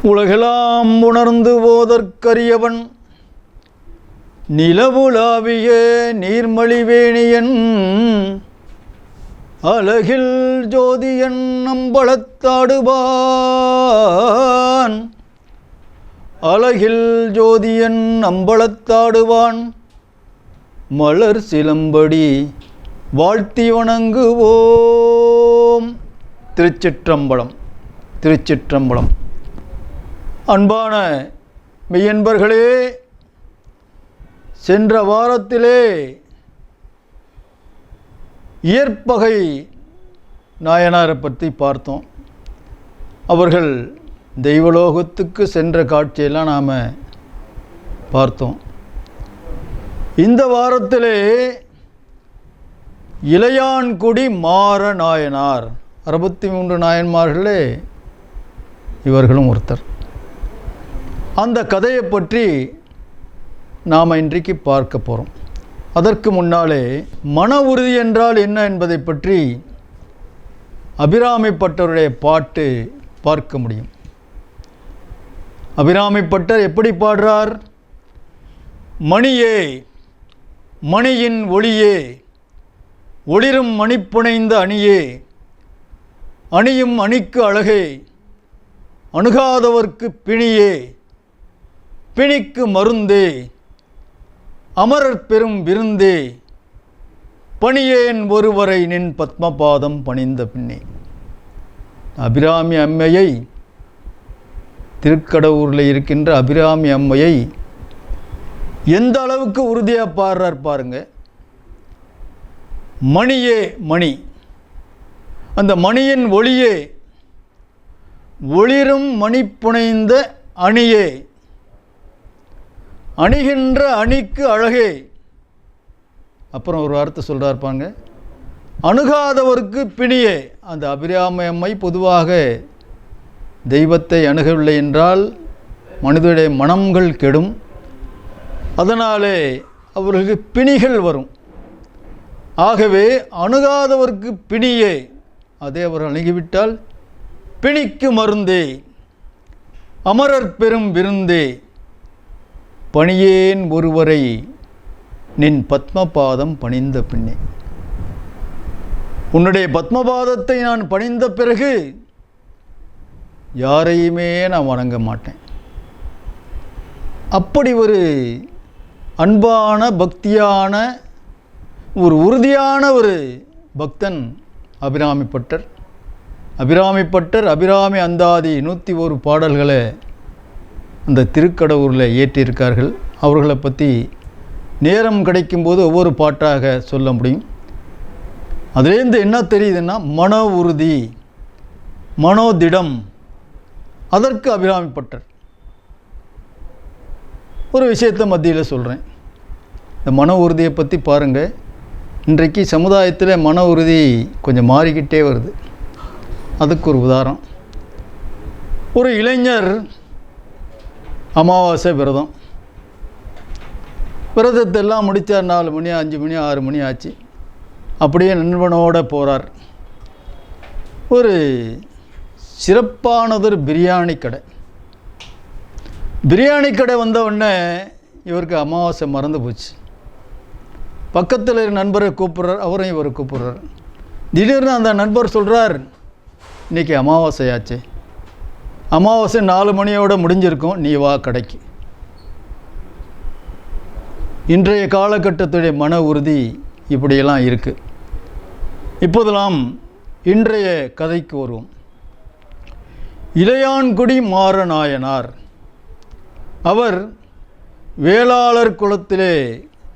உலகெல்லாம் உணர்ந்து போதற்கரியவன் நிலவுலாவிய நீர்மலிவேணியன் அழகில் ஜோதியன் அம்பலத்தாடுவான் அழகில் ஜோதியன் அம்பலத்தாடுவான் மலர் சிலம்படி வாழ்த்தி வணங்குவோம். திருச்சிற்றம்பலம். திருச்சிற்றம்பலம். அன்பான மெய்யன்பர்களே, சென்ற வாரத்திலே இயற்பகை நாயனாரை பற்றி பார்த்தோம். அவர்கள் தெய்வலோகத்துக்கு சென்ற காட்சியெல்லாம் நாம் பார்த்தோம். இந்த வாரத்திலே இளையான்குடி மாற நாயனார், 63 நாயன்மார்களே இவர்களும் ஒருத்தர். அந்த கதையை பற்றி நாம் இன்றைக்கு பார்க்க போகிறோம். அதற்கு முன்னாலே மன உறுதி என்றால் என்ன என்பதை பற்றி அபிராமிப்பட்டருடைய பாட்டு பார்க்க முடியும். அபிராமிப்பட்டர் எப்படி பாடுறார்? மணியே, மணியின் ஒளியே, ஒளிரும் மணிப்புனைந்த அணியே, அணியும் அணிக்கு அழகே, அணுகாதவர்க்கு பிணியே, பிணிக்கு மருந்தே, அமரர் பெரும் விருந்தே, பணியேன் ஒருவரை நின் பத்மபாதம் பணிந்த பின்னே. அபிராமி அம்மையை, திருக்கடவுரில் இருக்கின்ற அபிராமி அம்மையை எந்த அளவுக்கு உறுதியாக பாடுறார் பாருங்க. மணியே, மணி, அந்த மணியின் ஒளியே, ஒளிரும் மணிப்புனைந்த அணியே, அணிகின்ற அணிக்கு அழகே. அப்புறம் ஒரு வார்த்தை சொல்கிறார் பாருங்க, அணுகாதவருக்கு பிணியே. அந்த அபிராமி அம்மை பொதுவாக தெய்வத்தை அணுகவில்லை என்றால் மனிதனுடைய மனங்கள் கெடும், அதனாலே அவர்களுக்கு பிணிகள் வரும். ஆகவே அணுகாதவர்க்கு பிணியே, அதே அவர் அணுகிவிட்டால் பிணிக்கு மருந்தே, அமரர் பெரும் விருந்தே, பணியேன் ஒருவரை நின் பத்மபாதம் பணிந்த பின்னே. உன்னுடைய பத்மபாதத்தை நான் பணிந்த பிறகு யாரையுமே நான் வணங்க மாட்டேன். அப்படி ஒரு அன்பான, பக்தியான, ஒரு உறுதியான ஒரு பக்தன் அபிராமிப்பட்டர். அபிராமிப்பட்டர் அபிராமி அந்தாதி 101 பாடல்களை அந்த திருக்கடவுரில் ஏற்றியிருக்கார்கள். அவர்களை பற்றி நேரம் கிடைக்கும்போது ஒவ்வொரு பாட்டாக சொல்ல முடியும். அதுலேருந்து என்ன தெரியுதுன்னா, மன உறுதி, மனோதிடம், அதற்கு அபிராமிப்பட்டர். ஒரு விஷயத்தை மத்தியில் சொல்கிறேன். இந்த மன உறுதியை பற்றி பாருங்கள். இன்றைக்கு சமுதாயத்தில் மன உறுதி கொஞ்சம் மாறிக்கிட்டே வருது. அதுக்கு ஒரு உதாரணம், ஒரு இளைஞர் அமாவாசை விரதம், விரதத்தை எல்லாம் முடித்தார். 4 மணி 5 மணி 6 மணி ஆச்சு. அப்படியே நண்பனோடு போகிறார். ஒரு சிறப்பானதொரு பிரியாணி கடை. பிரியாணி கடை வந்த உடனே இவருக்கு அமாவாசை மறந்து போச்சு. பக்கத்தில் ஒரு நண்பரை கூப்பிட்றார், அவரையும் இவர் கூப்பிட்றார். திடீர்னு அந்த நண்பர் சொல்கிறார், இன்றைக்கி அமாவாசையாச்சு, அமாவாசை 4 மணியோடு முடிஞ்சிருக்கும், நீ வா கடைக்கு. இன்றைய காலகட்டத்துடைய மன உறுதி இப்படியெல்லாம் இருக்குது. இப்போதெல்லாம் இன்றைய கதைக்கு வருவோம். இளையான்குடி மாற நாயனார், அவர் வேளாளர் குலத்திலே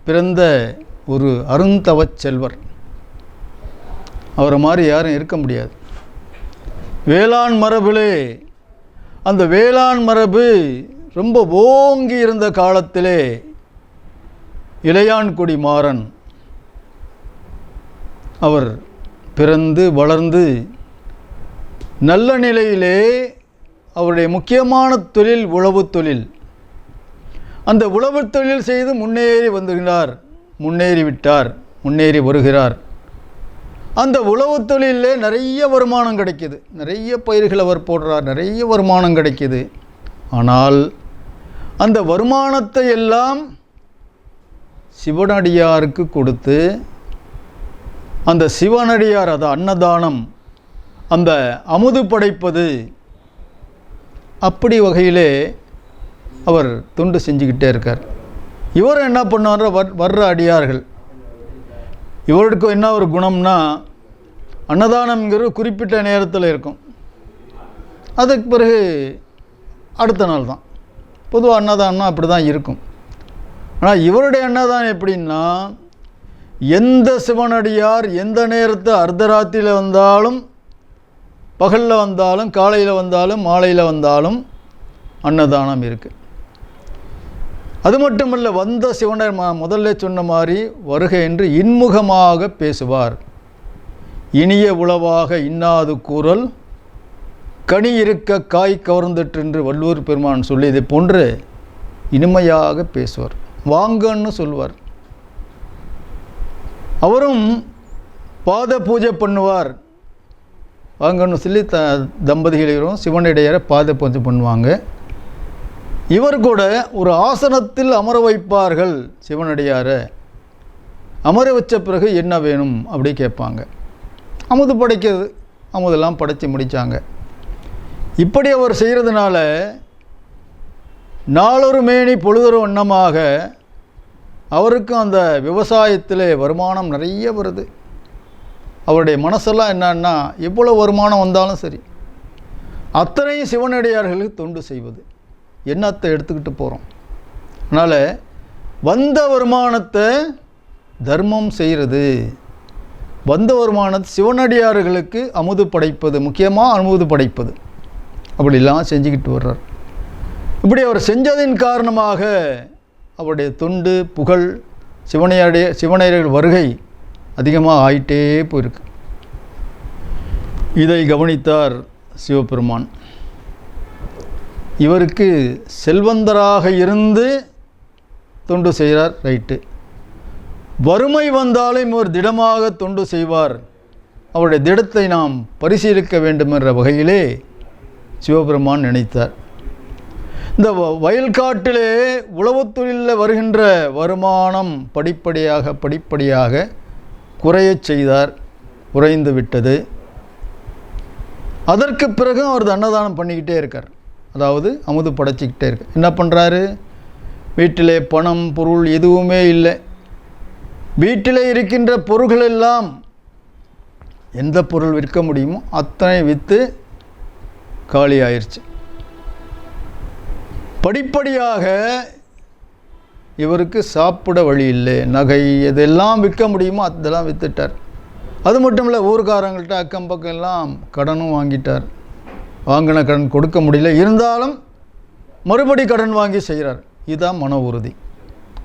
பிறந்த ஒரு அருந்தவச் செல்வர். அவரை மாதிரி யாரும் இருக்க முடியாது. வேளாண் மரபிலே, அந்த வேளாண் மரபு ரொம்ப ஓங்கி இருந்த காலத்திலே இளையான்குடி மாறன் அவர் பிறந்து வளர்ந்து நல்ல நிலையிலே அவருடைய முக்கியமான தொழில் உழவு தொழில். அந்த உழவு தொழில் செய்து முன்னேறி வந்துகிறார், முன்னேறிவிட்டார், முன்னேறி வருகிறார். அந்த உழவு தொழிலே நிறைய வருமானம் கிடைக்கிது. நிறைய பயிர்கள் அவர் போடுறார், நிறைய வருமானம் கிடைக்கிது. ஆனால் அந்த வருமானத்தை எல்லாம் சிவனடியாருக்கு கொடுத்து அந்த சிவனடியார் அது அன்னதானம், அந்த அமுது படைப்பது, அப்படி வகையிலே அவர் தொண்டு செஞ்சுக்கிட்டே இருக்கார். இவர் என்ன பண்ணுவார், வர்ற அடியார்கள், இவருக்கு என்ன ஒரு குணம்னா, அன்னதானம்ங்கிறது குறிப்பிட்ட நேரத்தில் இருக்கும், அதுக்கு பிறகு அடுத்த நாள் தான். பொதுவாக அன்னதானம்னா அப்படி தான் இருக்கும். ஆனால் இவருடைய அன்னதானம் எப்படின்னா, எந்த சிவனடியார் எந்த நேரத்தை அர்த்தராத்திரியில் வந்தாலும், பகலில் வந்தாலும், காலையில் வந்தாலும், மாலையில் வந்தாலும் அன்னதானம் இருக்குது. அது மட்டுமல்ல, வந்த சிவனர் முதல்ல சொன்ன மாதிரி வருக என்று இன்முகமாக பேசுவார். இனிய உளவாக இன்னாது கூறல் கனி இருக்க காய் கவர்ந்துட்டு என்று வள்ளுவர் பெருமான் சொல்லி இதை போன்று இனிமையாக பேசுவார். வாங்கன்னு சொல்வார். அவரும் பாத பூஜை பண்ணுவார். வாங்கன்னு சொல்லி தம்பதிகளும் சிவனடியாரை பாத பூஜை பண்ணுவாங்க. இவர் கூட ஒரு ஆசனத்தில் அமர வைப்பார்கள். சிவனடியாரை அமர வச்ச பிறகு என்ன வேணும் அப்படி கேட்பாங்க. அமுது படைக்கிறது, அமுதெல்லாம் படைச்சி முடித்தாங்க. இப்படி அவர் செய்கிறதுனால நாளொரு மேனி பொழுதொரு வண்ணமாக அவருக்கும் அந்த விவசாயத்தில் வருமானம் நிறைய வருது. அவருடைய மனசெல்லாம் என்னன்னா, எவ்வளோ வருமானம் வந்தாலும் சரி அத்தனையும் சிவனடியார்களுக்கு தொண்டு செய்வது, எண்ணத்தை எடுத்துக்கிட்டு போகிறோம். அதனால் வந்த வருமானத்தை தர்மம் செய்கிறது, வந்த வருமானத்தை சிவனடியார்களுக்கு அமுது படைப்பது, முக்கியமாக அமுது படைப்பது, அப்படிலாம் செஞ்சுக்கிட்டு வர்றார். இப்படி அவர் செஞ்சதின் காரணமாக அவருடைய தொண்டு புகழ் சிவனடியார்கள் வருகை அதிகமாக ஆயிட்டே போயிருக்கு. இதை கவனித்தார் சிவபெருமான். இவருக்கு செல்வந்தராக இருந்து தொண்டு செய்கிறார், ரைட்டு. வறுமை வந்தாலும் இவர் திடமாக தொண்டு செய்வார். அவருடைய திடத்தை நாம் பரிசீலிக்க வேண்டும் என்ற வகையிலே சிவபெருமான் நினைத்தார். இந்த வயல்காட்டிலே உழவுத் தொழிலில் வருகின்ற வருமானம் படிப்படியாக குறையச் செய்தார். குறைந்து விட்டது. அதற்கு பிறகு அவர் அன்னதானம் பண்ணிக்கிட்டே இருக்கார். அதாவது அமுது படைச்சிக்கிட்டே இருக்கார். என்ன பண்ணுறாரு, வீட்டிலே பணம் பொருள் எதுவுமே இல்லை. வீட்டிலே இருக்கின்ற பொருள்கள் எல்லாம் எந்த பொருள் விற்க முடியுமோ அத்தனை விற்று காலி ஆயிடுச்சு. படிப்படியாக இவருக்கு சாப்பிட வழி இல்லை. நகை எதெல்லாம் விற்க முடியுமோ அதெல்லாம் விற்றுட்டார். அது மட்டும் இல்லை, ஊர்காரங்கள்ட்ட அக்கம் பக்கம் எல்லாம் கடனும் வாங்கிட்டார். வாங்கின கடன் கொடுக்க முடியல, இருந்தாலும் மறுபடி கடன் வாங்கி செய்கிறார். இதுதான் மன உறுதி.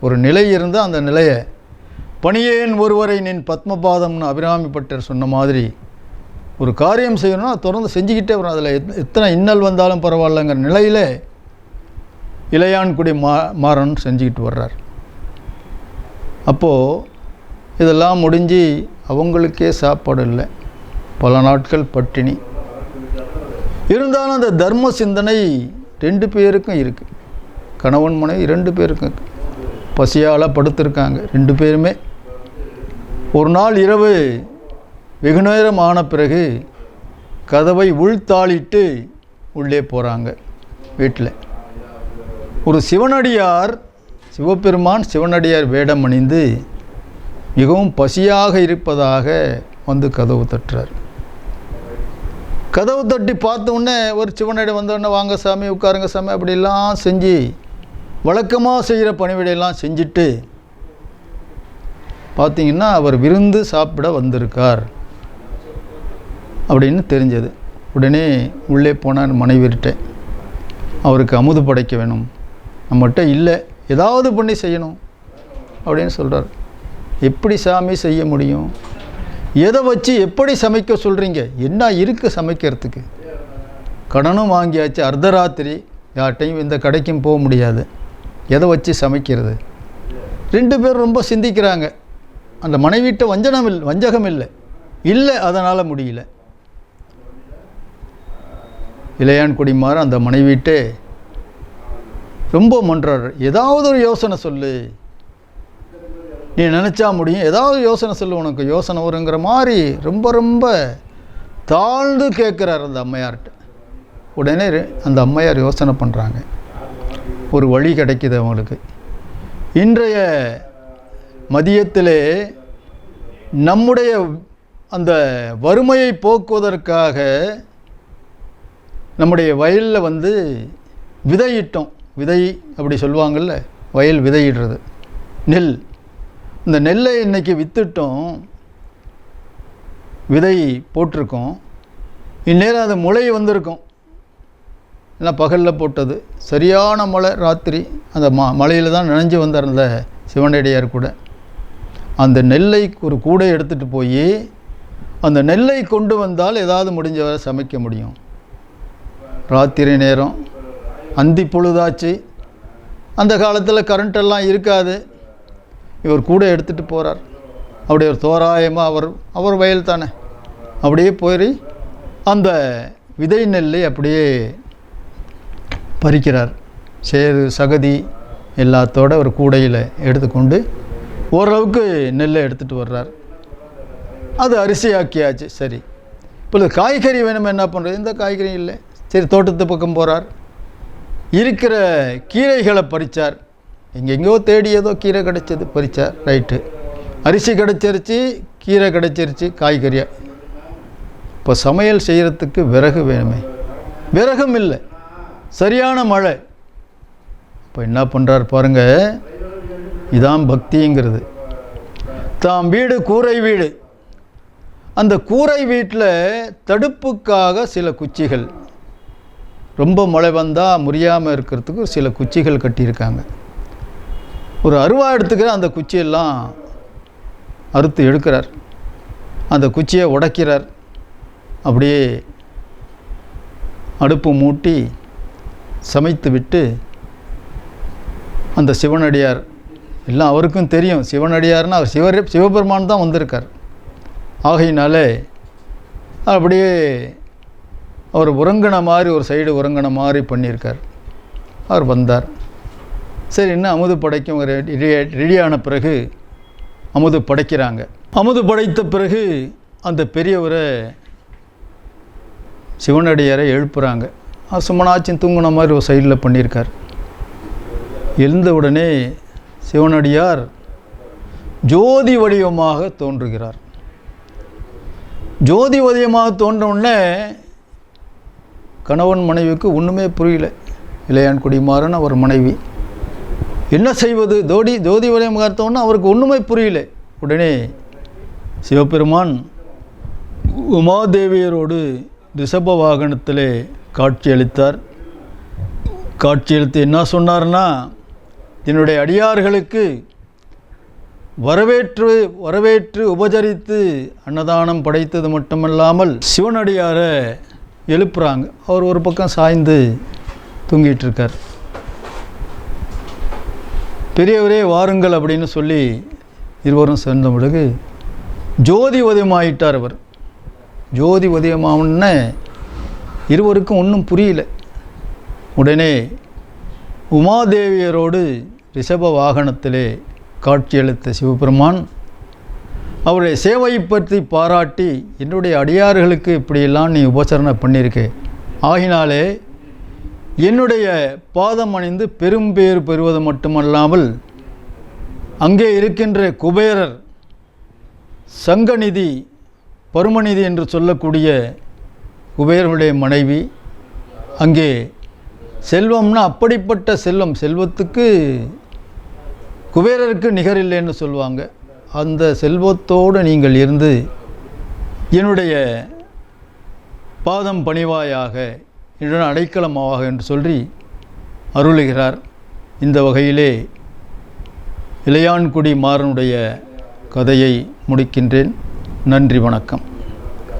ஒரு நிலை இருந்தால் அந்த நிலையை, பணியேன் ஒருவரை நின் பத்மபாதம்னு அபிராமி பட்டர் சொன்ன மாதிரி ஒரு காரியம் செய்யணும்னா தொடர்ந்து செஞ்சுக்கிட்டே வரும். அதில் எத்தனை இன்னல் வந்தாலும் பரவாயில்லைங்கிற நிலையில் இளையான்குடி மாறன் செஞ்சுக்கிட்டு வர்றார். அப்போது இதெல்லாம் முடிஞ்சு அவங்களுக்கே சாப்பாடு இல்லை, பல நாட்கள் பட்டினி. இருந்தாலும் அந்த தர்ம சிந்தனை 2 பேருக்கும் இருக்குது. கணவன் மனைவி 2 பேருக்கும் பசியால் படுத்திருக்காங்க 2 பேருமே. ஒரு நாள் இரவு வெகு நேரம் ஆன பிறகு கதவை உள்தாளிட்டு உள்ளே போகிறாங்க. வீட்டில் ஒரு சிவனடியார், சிவபெருமான் சிவனடியார் வேடம் அணிந்து மிகவும் பசியாக இருப்பதாக வந்து கதவு தட்டுறார். கதவு தட்டி பார்த்த உடனே ஒரு சிவனடி வந்தோடனே, வாங்க சாமி, உட்காருங்க சாமி, அப்படிலாம் செஞ்சு வழக்கமாக செய்கிற பணிவிடையெல்லாம் செஞ்சுட்டு பார்த்திங்கன்னா அவர் விருந்து சாப்பிட வந்திருக்கார் அப்படின்னு தெரிஞ்சது. உடனே உள்ளே போனார் மனைவிட்ட. அவருக்கு அமுது படைக்க வேணும், நம்மகிட்ட இல்லை, ஏதாவது பண்ணி செய்யணும் அப்படின்னு சொல்கிறார். எப்படி சாமி செய்ய முடியும்? எதை வச்சு எப்படி சமைக்க சொல்கிறீங்க? என்ன இருக்குது சமைக்கிறதுக்கு? கடனும் வாங்கியாச்சு, அர்த்தராத்திரி, யார்ட்டையும் இந்த கடைக்கும் போக முடியாது, எதை வச்சு சமைக்கிறது? 2 பேர் ரொம்ப சிந்திக்கிறாங்க. அந்த மனைவிட்ட வஞ்சகம் இல்லை, அதனால் முடியல. இளையான்குடி மாற அந்த மனைவிட்டே ரொம்ப மன்றாடுற, ஏதாவது ஒரு யோசனை சொல்லு, நீ நினச்சா முடியும், ஏதாவது யோசனை சொல்லு, உனக்கு யோசனை வருங்கிற மாதிரி ரொம்ப ரொம்ப தாழ்ந்து கேட்குறார் அந்த அம்மையார்கிட்ட. உடனே அந்த அம்மையார் யோசனை பண்ணுறாங்க, ஒரு வழி கிடைக்கிது அவங்களுக்கு. இன்றைய மதியத்திலே நம்முடைய அந்த வறுமையை போக்குவதற்காக நம்முடைய வயலில் விதையிட்டோம். விதை அப்படி சொல்லுவாங்கள்ல, வயல் விதையிடுறது, நெல். இந்த நெல்லை இன்றைக்கி விற்றுட்டோம், விதை போட்டிருக்கோம். இந்நேரம் அது முளை வந்திருக்கும். ஏன்னா பகலில் போட்டது, சரியான மழை, ராத்திரி அந்த மழையில் தான் நனைஞ்சு வந்தார் அந்த சிவனடியார் கூட. அந்த நெல்லை ஒரு கூடை எடுத்துகிட்டு போய் அந்த நெல்லை கொண்டு வந்தால் ஏதாவது முடிஞ்ச வரை சமைக்க முடியும். ராத்திரி நேரம், அந்தி பொழுதாச்சு, அந்த காலத்தில் கரண்ட்டெல்லாம் இருக்காது. இவர் கூட எடுத்துகிட்டு போகிறார். அப்படி ஒரு தோராயமாக அவர் வயல் தானே, அப்படியே போய் அந்த விதை நெல்லை அப்படியே பறிக்கிறார். சேறு சகதி எல்லாத்தோட ஒரு கூடையில் எடுத்துக்கொண்டு ஓரளவுக்கு நெல்லை எடுத்துகிட்டு வர்றார். அது அரிசியாக்கியாச்சு. சரி, இப்போ காய்கறி வேணும், என்ன பண்ணுறது? இந்த காய்கறி இல்லை. சரி, தோட்டத்து பக்கம் போகிறார். இருக்கிற கீரைகளை பறித்தார். எங்கெங்கோ தேடி ஏதோ கீரை கிடச்சது, பறித்தார். ரைட்டு, அரிசி கிடச்சிருச்சு, கீரை கிடச்சிருச்சு, காய்கறியாக. இப்போ சமையல் செய்கிறதுக்கு விறகு வேணுமே, விறகும் இல்லை, சரியான மழை. இப்போ என்ன பண்ணுறார் பாருங்கள், இதான் பக்திங்கிறது. தாம் வீடு கூரை வீடு, அந்த கூரை வீட்டில் தடுப்புக்காக சில குச்சிகள், ரொம்ப மழை வந்தால் முறியாமல் இருக்கிறதுக்கு சில குச்சிகள் கட்டியிருக்காங்க. ஒரு அருவா எடுத்துக்கிற அந்த குச்சியெல்லாம் அறுத்து எடுக்கிறார். அந்த குச்சியை உடைக்கிறார். அப்படியே அடுப்பு மூட்டி சமைத்து விட்டு அந்த சிவனடியார், எல்லாம் அவருக்கும் தெரியும் சிவனடியார்னா அவர் சிவபெருமான் தான் வந்திருக்கார். ஆகையினாலே அப்படியே அவர் உறங்கின மாதிரி, ஒரு சைடு உறங்கின மாதிரி பண்ணியிருக்கார். அவர் வந்தார். சரி, இன்னும் அமுது படைக்கும் ரெடியான பிறகு அமுது படைக்கிறாங்க. அமுது படைத்த பிறகு அந்த பெரியவரை சிவனடியாரை எழுப்புகிறாங்க. சும்மனாச்சும் தூங்கின மாதிரி ஒரு சைடில் பண்ணியிருக்கார். எழுந்த உடனே சிவனடியார் ஜோதி வடிவமாக தோன்றுகிறார். ஜோதி வடிவமாக தோன்ற உடனே கணவன் மனைவிக்கு ஒன்றுமே புரியல. இளையான்குடி மாறன் அவர் மனைவி என்ன செய்வது? ஜோதி வடிவமாக தோன்ற அவருக்கு ஒன்றுமே புரியல. உடனே சிவபெருமான் உமாதேவியரோடு ரிஷப வாகனத்திலே காட்சியளித்தார். காட்சியளித்து என்ன சொன்னார்னா, என்னுடைய அடியார்களுக்கு வரவேற்று உபசரித்து அன்னதானம் படைத்தது மட்டுமல்லாமல் சிவனடியாரை எழுப்புறாங்க. அவர் ஒரு பக்கம் சாய்ந்து தூங்கிட்டு இருக்கார். பெரியவரே வாருங்கள் அப்படின்னு சொல்லி இருவரும் சேர்ந்த பிறகு ஜோதி உதயமாயிட்டார். அவர் ஜோதி உதயமாவுன்னு இருவருக்கும் ஒன்றும் புரியல. உடனே உமாதேவியரோடு ரிஷப வாகனத்திலே காட்சியளித்த சிவபெருமான் அவருடைய சேவையை பற்றி பாராட்டி, என்னுடைய அடியார்களுக்கு இப்படியெல்லாம் நீ உபசரணை பண்ணியிருக்க, ஆகினாலே என்னுடைய பாதம் அணிந்து பெரும்பேறு பெறுவது மட்டுமல்லாமல் அங்கே இருக்கின்ற குபேரர், சங்கநிதி, பருமநிதி என்று சொல்லக்கூடிய குபேரனுடைய மனைவி, அங்கே செல்வம்னா அப்படிப்பட்ட செல்வத்துக்கு குபேரருக்கு நிகரில்லைன்னு சொல்லுவாங்க. அந்த செல்வத்தோடு நீங்கள் இருந்து என்னுடைய பாதம் பணிவாயாக, என்னுடன் அடைக்கலமாக என்று சொல்லி அருளுகிறார். இந்த வகையிலே இளையான்குடி மாறனுடைய கதையை முடிக்கின்றேன். நன்றி, வணக்கம்.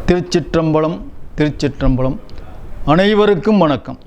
திருச்சிற்றம்பலம். திருச்சிற்றம்பலம். அனைவருக்கும் வணக்கம்.